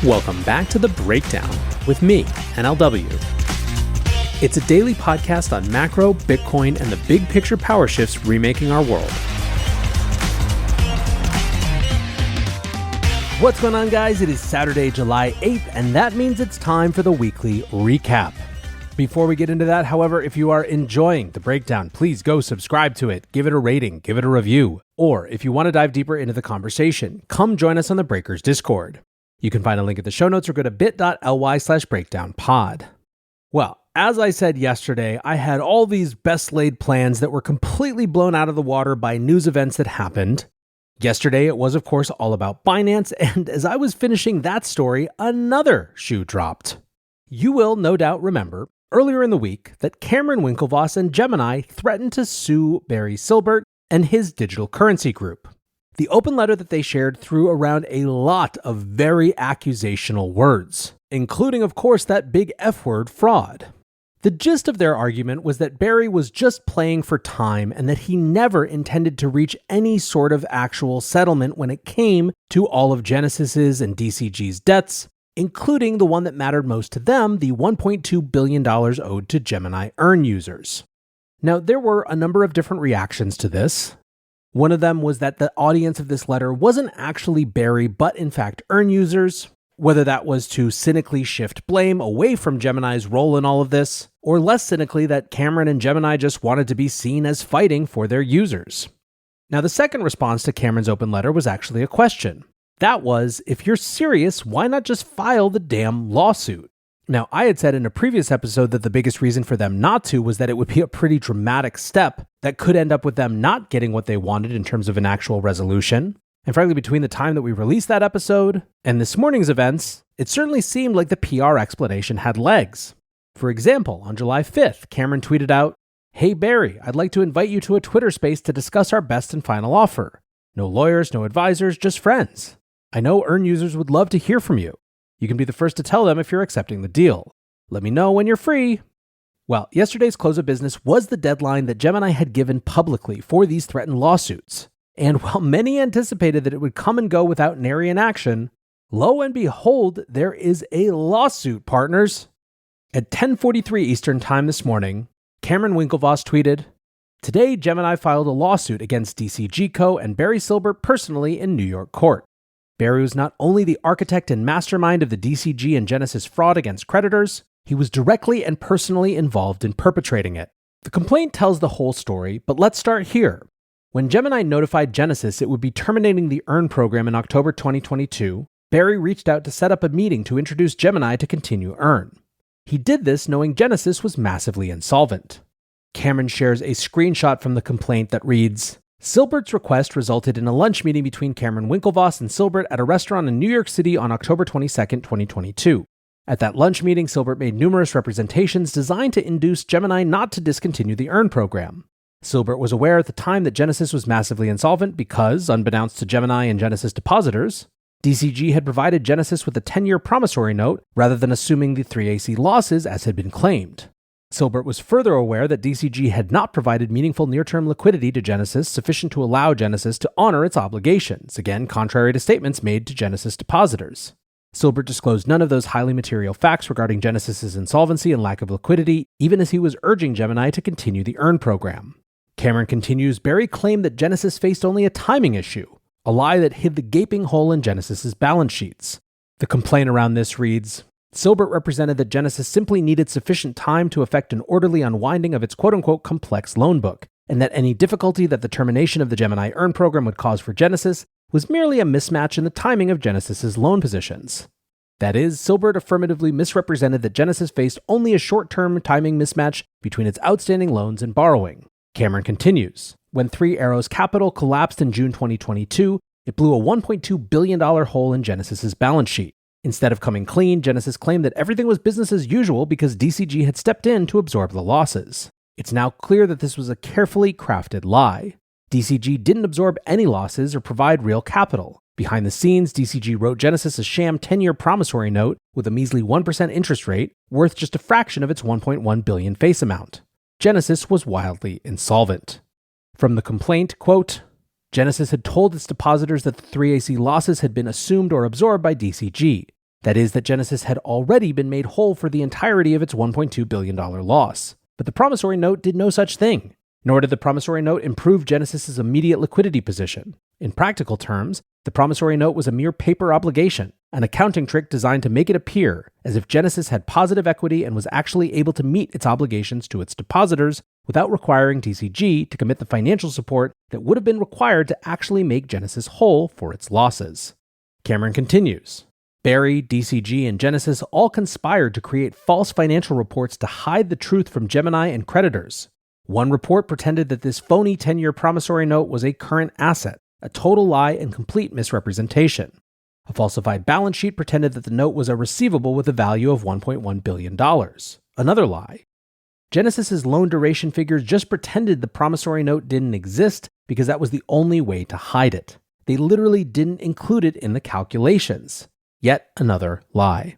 Welcome back to The Breakdown with me, NLW. It's a daily podcast on macro, Bitcoin, and the big picture power shifts remaking our world. What's going on, guys? It is Saturday, July 8th, and that means it's time for the weekly recap. Before we get into that, however, if you are enjoying The Breakdown, please go subscribe to it, give it a rating, give it a review, or if you want to dive deeper into the conversation, come join us on the Breakers Discord. You can find a link in the show notes or go to bit.ly/breakdownpod. Well, as I said yesterday, I had all these best laid plans that were completely blown out of the water by news events that happened. Yesterday, it was, of course, all about Binance, and as I was finishing that story, another shoe dropped. You will no doubt remember earlier in the week that Cameron Winklevoss and Gemini threatened to sue Barry Silbert and his digital currency group. The open letter that they shared threw around a lot of very accusational words, including, of course, that big F word, fraud. The gist of their argument was that Barry was just playing for time and that he never intended to reach any sort of actual settlement when it came to all of Genesis's and DCG's debts, including the one that mattered most to them, the $1.2 billion owed to Gemini Earn users. Now, there were a number of different reactions to this. One of them was that the audience of this letter wasn't actually Barry, but in fact Earn users, whether that was to cynically shift blame away from Gemini's role in all of this, or less cynically that Cameron and Gemini just wanted to be seen as fighting for their users. Now, the second response to Cameron's open letter was actually a question. That was, if you're serious, why not just file the damn lawsuit? Now, I had said in a previous episode that the biggest reason for them not to was that it would be a pretty dramatic step that could end up with them not getting what they wanted in terms of an actual resolution. And frankly, between the time that we released that episode and this morning's events, it certainly seemed like the PR explanation had legs. For example, on July 5th, Cameron tweeted out, "Hey Barry, I'd like to invite you to a Twitter space to discuss our best and final offer. No lawyers, no advisors, just friends. I know Earn users would love to hear from you. You can be the first to tell them if you're accepting the deal. Let me know when you're free." Well, yesterday's close of business was the deadline that Gemini had given publicly for these threatened lawsuits. And while many anticipated that it would come and go without nary an action, lo and behold, there is a lawsuit, partners. At 10:43 Eastern Time this morning, Cameron Winklevoss tweeted, "Today, Gemini filed a lawsuit against DCG Co. and Barry Silbert personally in New York court. Barry was not only the architect and mastermind of the DCG and Genesis fraud against creditors, he was directly and personally involved in perpetrating it." The complaint tells the whole story, but let's start here. When Gemini notified Genesis it would be terminating the Earn program in October 2022, Barry reached out to set up a meeting to introduce Gemini to continue Earn. He did this knowing Genesis was massively insolvent. Cameron shares a screenshot from the complaint that reads, "Silbert's request resulted in a lunch meeting between Cameron Winklevoss and Silbert at a restaurant in New York City on October 22, 2022. At that lunch meeting, Silbert made numerous representations designed to induce Gemini not to discontinue the Earn program. Silbert was aware at the time that Genesis was massively insolvent because, unbeknownst to Gemini and Genesis depositors, DCG had provided Genesis with a 10-year promissory note rather than assuming the 3AC losses as had been claimed. Silbert was further aware that DCG had not provided meaningful near-term liquidity to Genesis sufficient to allow Genesis to honor its obligations, again contrary to statements made to Genesis depositors. Silbert disclosed none of those highly material facts regarding Genesis's insolvency and lack of liquidity, even as he was urging Gemini to continue the Earn program." Cameron continues, "Barry claimed that Genesis faced only a timing issue, a lie that hid the gaping hole in Genesis's balance sheets." The complaint around this reads, "Silbert represented that Genesis simply needed sufficient time to effect an orderly unwinding of its quote-unquote complex loan book, and that any difficulty that the termination of the Gemini Earn program would cause for Genesis was merely a mismatch in the timing of Genesis's loan positions." That is, Silbert affirmatively misrepresented that Genesis faced only a short-term timing mismatch between its outstanding loans and borrowing. Cameron continues, "When Three Arrows Capital collapsed in June 2022, it blew a $1.2 billion hole in Genesis's balance sheet. Instead of coming clean, Genesis claimed that everything was business as usual because DCG had stepped in to absorb the losses. It's now clear that this was a carefully crafted lie. DCG didn't absorb any losses or provide real capital. Behind the scenes, DCG wrote Genesis a sham 10-year promissory note with a measly 1% interest rate, worth just a fraction of its $1.1 billion face amount. Genesis was wildly insolvent." From the complaint, quote, Genesis had told its depositors that the 3AC losses had been assumed or absorbed by DCG. That is, that Genesis had already been made whole for the entirety of its $1.2 billion loss. But the promissory note did no such thing, nor did the promissory note improve Genesis's immediate liquidity position. In practical terms, the promissory note was a mere paper obligation, an accounting trick designed to make it appear as if Genesis had positive equity and was actually able to meet its obligations to its depositors without requiring DCG to commit the financial support that would have been required to actually make Genesis whole for its losses. Cameron continues. Barry, DCG, and Genesis all conspired to create false financial reports to hide the truth from Gemini and creditors. One report pretended that this phony 10-year promissory note was a current asset, a total lie and complete misrepresentation. A falsified balance sheet pretended that the note was a receivable with a value of $1.1 billion. Another lie. Genesis's loan duration figures just pretended the promissory note didn't exist because that was the only way to hide it. They literally didn't include it in the calculations. Yet another lie.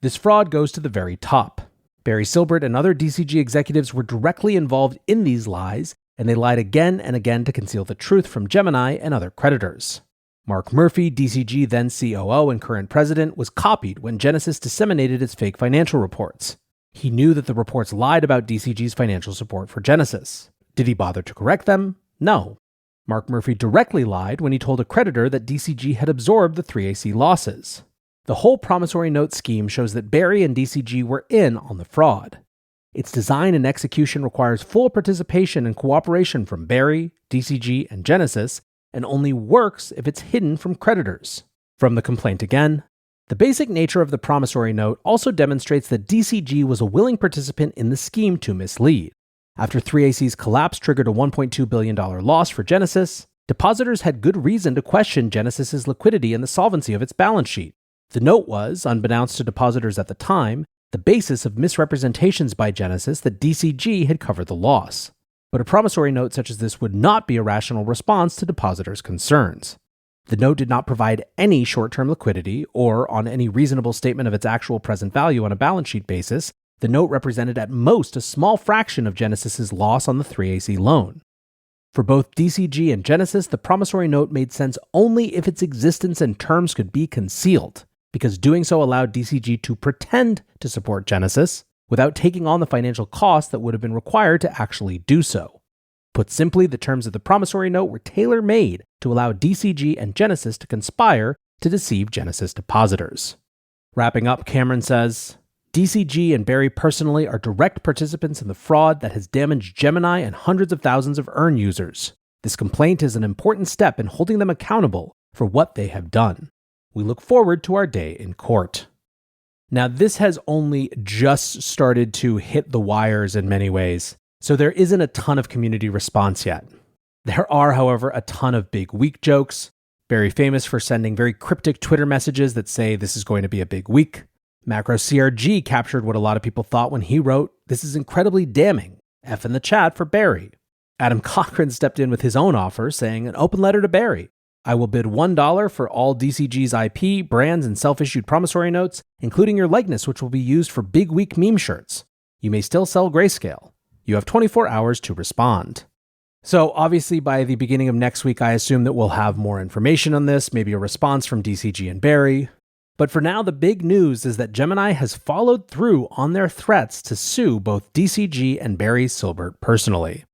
This fraud goes to the very top. Barry Silbert and other DCG executives were directly involved in these lies, and they lied again and again to conceal the truth from Gemini and other creditors. Mark Murphy, DCG then COO and current president, was copied when Genesis disseminated its fake financial reports. He knew that the reports lied about DCG's financial support for Genesis. Did he bother to correct them? No. Mark Murphy directly lied when he told a creditor that DCG had absorbed the 3AC losses. The whole promissory note scheme shows that Barry and DCG were in on the fraud. Its design and execution requires full participation and cooperation from Barry, DCG, and Genesis, and only works if it's hidden from creditors. From the complaint again, the basic nature of the promissory note also demonstrates that DCG was a willing participant in the scheme to mislead. After 3AC's collapse triggered a $1.2 billion loss for Genesis, depositors had good reason to question Genesis's liquidity and the solvency of its balance sheet. The note was, unbeknownst to depositors at the time, the basis of misrepresentations by Genesis that DCG had covered the loss. But a promissory note such as this would not be a rational response to depositors' concerns. The note did not provide any short-term liquidity, or on any reasonable statement of its actual present value on a balance sheet basis, the note represented at most a small fraction of Genesis's loss on the 3AC loan. For both DCG and Genesis, the promissory note made sense only if its existence and terms could be concealed, because doing so allowed DCG to pretend to support Genesis without taking on the financial costs that would have been required to actually do so. Put simply, the terms of the promissory note were tailor-made to allow DCG and Genesis to conspire to deceive Genesis depositors. Wrapping up, Cameron says, DCG and Barry personally are direct participants in the fraud that has damaged Gemini and hundreds of thousands of Earn users. This complaint is an important step in holding them accountable for what they have done. We look forward to our day in court. Now, this has only just started to hit the wires in many ways, so there isn't a ton of community response yet. There are, however, a ton of big week jokes. Barry famous for sending very cryptic Twitter messages that say this is going to be a big week. Macro CRG captured what a lot of people thought when he wrote, "This is incredibly damning. F in the chat for Barry." Adam Cochran stepped in with his own offer, saying, "An open letter to Barry. I will bid $1 for all DCG's IP, brands, and self-issued promissory notes, including your likeness, which will be used for big week meme shirts. You may still sell Grayscale. You have 24 hours to respond." So obviously by the beginning of next week, I assume that we'll have more information on this, maybe a response from DCG and Barry. But for now, the big news is that Gemini has followed through on their threats to sue both DCG and Barry Silbert personally.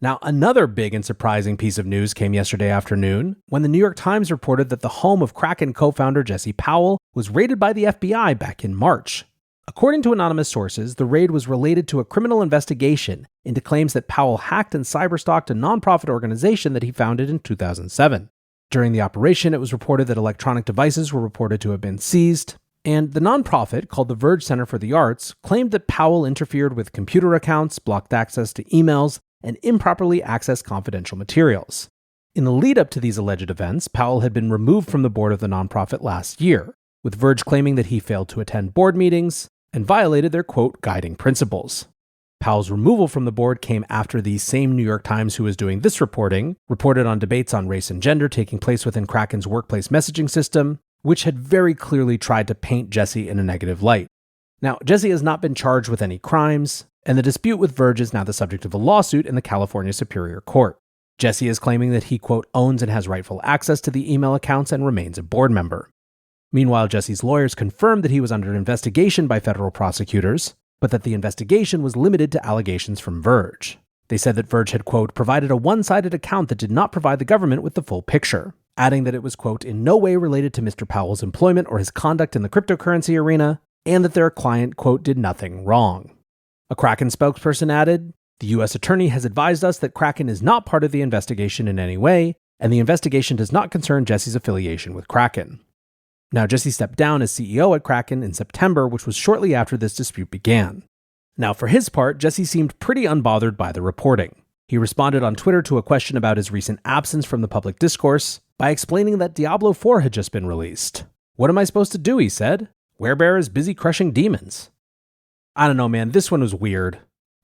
Now, another big and surprising piece of news came yesterday afternoon when the New York Times reported that the home of Kraken co-founder Jesse Powell was raided by the FBI back in March. According to anonymous sources, the raid was related to a criminal investigation into claims that Powell hacked and cyberstalked a nonprofit organization that he founded in 2007. During the operation, it was reported that electronic devices were reported to have been seized, and the nonprofit, called the Verge Center for the Arts, claimed that Powell interfered with computer accounts, blocked access to emails, and improperly accessed confidential materials. In the lead-up to these alleged events, Powell had been removed from the board of the nonprofit last year, with Verge claiming that he failed to attend board meetings and violated their, quote, guiding principles. Powell's removal from the board came after the same New York Times who was doing this reporting reported on debates on race and gender taking place within Kraken's workplace messaging system, which had very clearly tried to paint Jesse in a negative light. Now, Jesse has not been charged with any crimes, and the dispute with Verge is now the subject of a lawsuit in the California Superior Court. Jesse is claiming that he, quote, owns and has rightful access to the email accounts and remains a board member. Meanwhile, Jesse's lawyers confirmed that he was under investigation by federal prosecutors, but that the investigation was limited to allegations from Verge. They said that Verge had, quote, provided a one-sided account that did not provide the government with the full picture, adding that it was, quote, in no way related to Mr. Powell's employment or his conduct in the cryptocurrency arena, and that their client, quote, did nothing wrong. A Kraken spokesperson added, the U.S. attorney has advised us that Kraken is not part of the investigation in any way, and the investigation does not concern Jesse's affiliation with Kraken. Now, Jesse stepped down as CEO at Kraken in September, which was shortly after this dispute began. Now, for his part, Jesse seemed pretty unbothered by the reporting. He responded on Twitter to a question about his recent absence from the public discourse by explaining that Diablo 4 had just been released. What am I supposed to do, he said. Werebear is busy crushing demons. I don't know, man, this one was weird.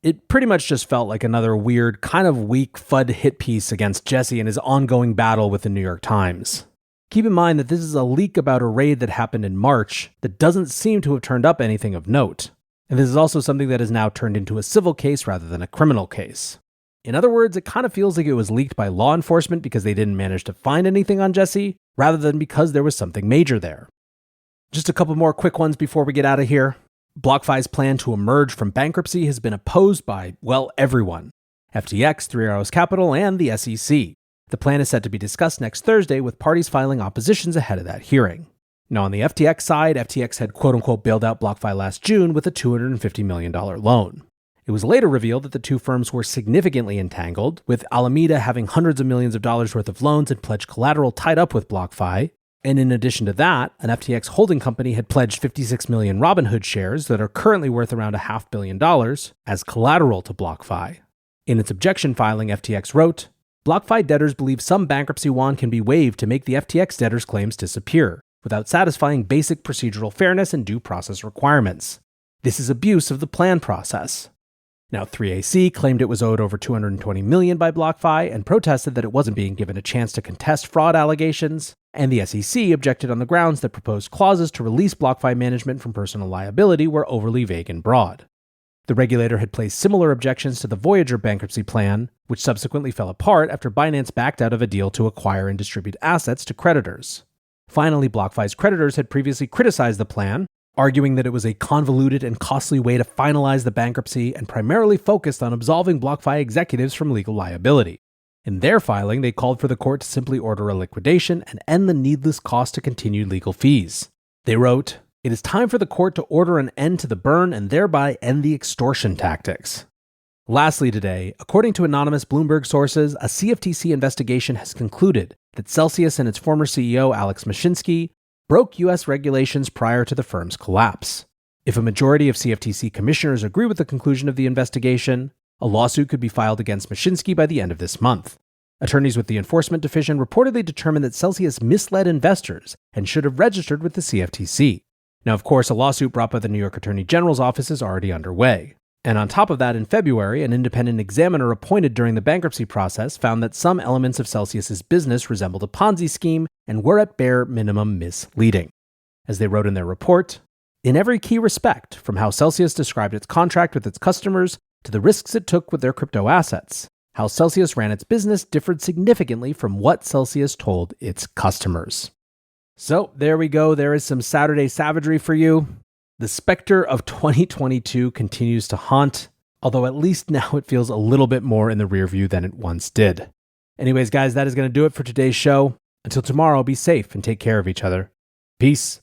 It pretty much just felt like another weird, kind of weak FUD hit piece against Jesse and his ongoing battle with the New York Times. Keep in mind that this is a leak about a raid that happened in March that doesn't seem to have turned up anything of note. And this is also something that is now turned into a civil case rather than a criminal case. In other words, it kind of feels like it was leaked by law enforcement because they didn't manage to find anything on Jesse, rather than because there was something major there. Just a couple more quick ones before we get out of here. BlockFi's plan to emerge from bankruptcy has been opposed by, well, everyone. FTX, Three Arrows Capital, and the SEC. The plan is set to be discussed next Thursday, with parties filing oppositions ahead of that hearing. Now, on the FTX side, FTX had quote-unquote bailed out BlockFi last June with a $250 million loan. It was later revealed that the two firms were significantly entangled, with Alameda having hundreds of millions of dollars worth of loans and pledged collateral tied up with BlockFi. And in addition to that, an FTX holding company had pledged 56 million Robinhood shares that are currently worth around $500 million as collateral to BlockFi. In its objection filing, FTX wrote, BlockFi debtors believe some bankruptcy wand can be waived to make the FTX debtors' claims disappear, without satisfying basic procedural fairness and due process requirements. This is abuse of the plan process. Now, 3AC claimed it was owed over $220 million by BlockFi and protested that it wasn't being given a chance to contest fraud allegations, and the SEC objected on the grounds that proposed clauses to release BlockFi management from personal liability were overly vague and broad. The regulator had placed similar objections to the Voyager bankruptcy plan, which subsequently fell apart after Binance backed out of a deal to acquire and distribute assets to creditors. Finally, BlockFi's creditors had previously criticized the plan, arguing that it was a convoluted and costly way to finalize the bankruptcy and primarily focused on absolving BlockFi executives from legal liability. In their filing, they called for the court to simply order a liquidation and end the needless cost to continued legal fees. They wrote, "It is time for the court to order an end to the burn and thereby end the extortion tactics." Lastly today, according to anonymous Bloomberg sources, a CFTC investigation has concluded that Celsius and its former CEO Alex Mashinsky broke U.S. regulations prior to the firm's collapse. If a majority of CFTC commissioners agree with the conclusion of the investigation, a lawsuit could be filed against Mashinsky by the end of this month. Attorneys with the Enforcement Division reportedly determined that Celsius misled investors and should have registered with the CFTC. Now, of course, a lawsuit brought by the New York Attorney General's office is already underway. And on top of that, in February, an independent examiner appointed during the bankruptcy process found that some elements of Celsius's business resembled a Ponzi scheme and were at bare minimum misleading. As they wrote in their report, in every key respect, from how Celsius described its contract with its customers to the risks it took with their crypto assets, how Celsius ran its business differed significantly from what Celsius told its customers. So there we go. There is some Saturday savagery for you. The specter of 2022 continues to haunt, although at least now it feels a little bit more in the rear view than it once did. Anyways, guys, that is going to do it for today's show. Until tomorrow, be safe and take care of each other. Peace.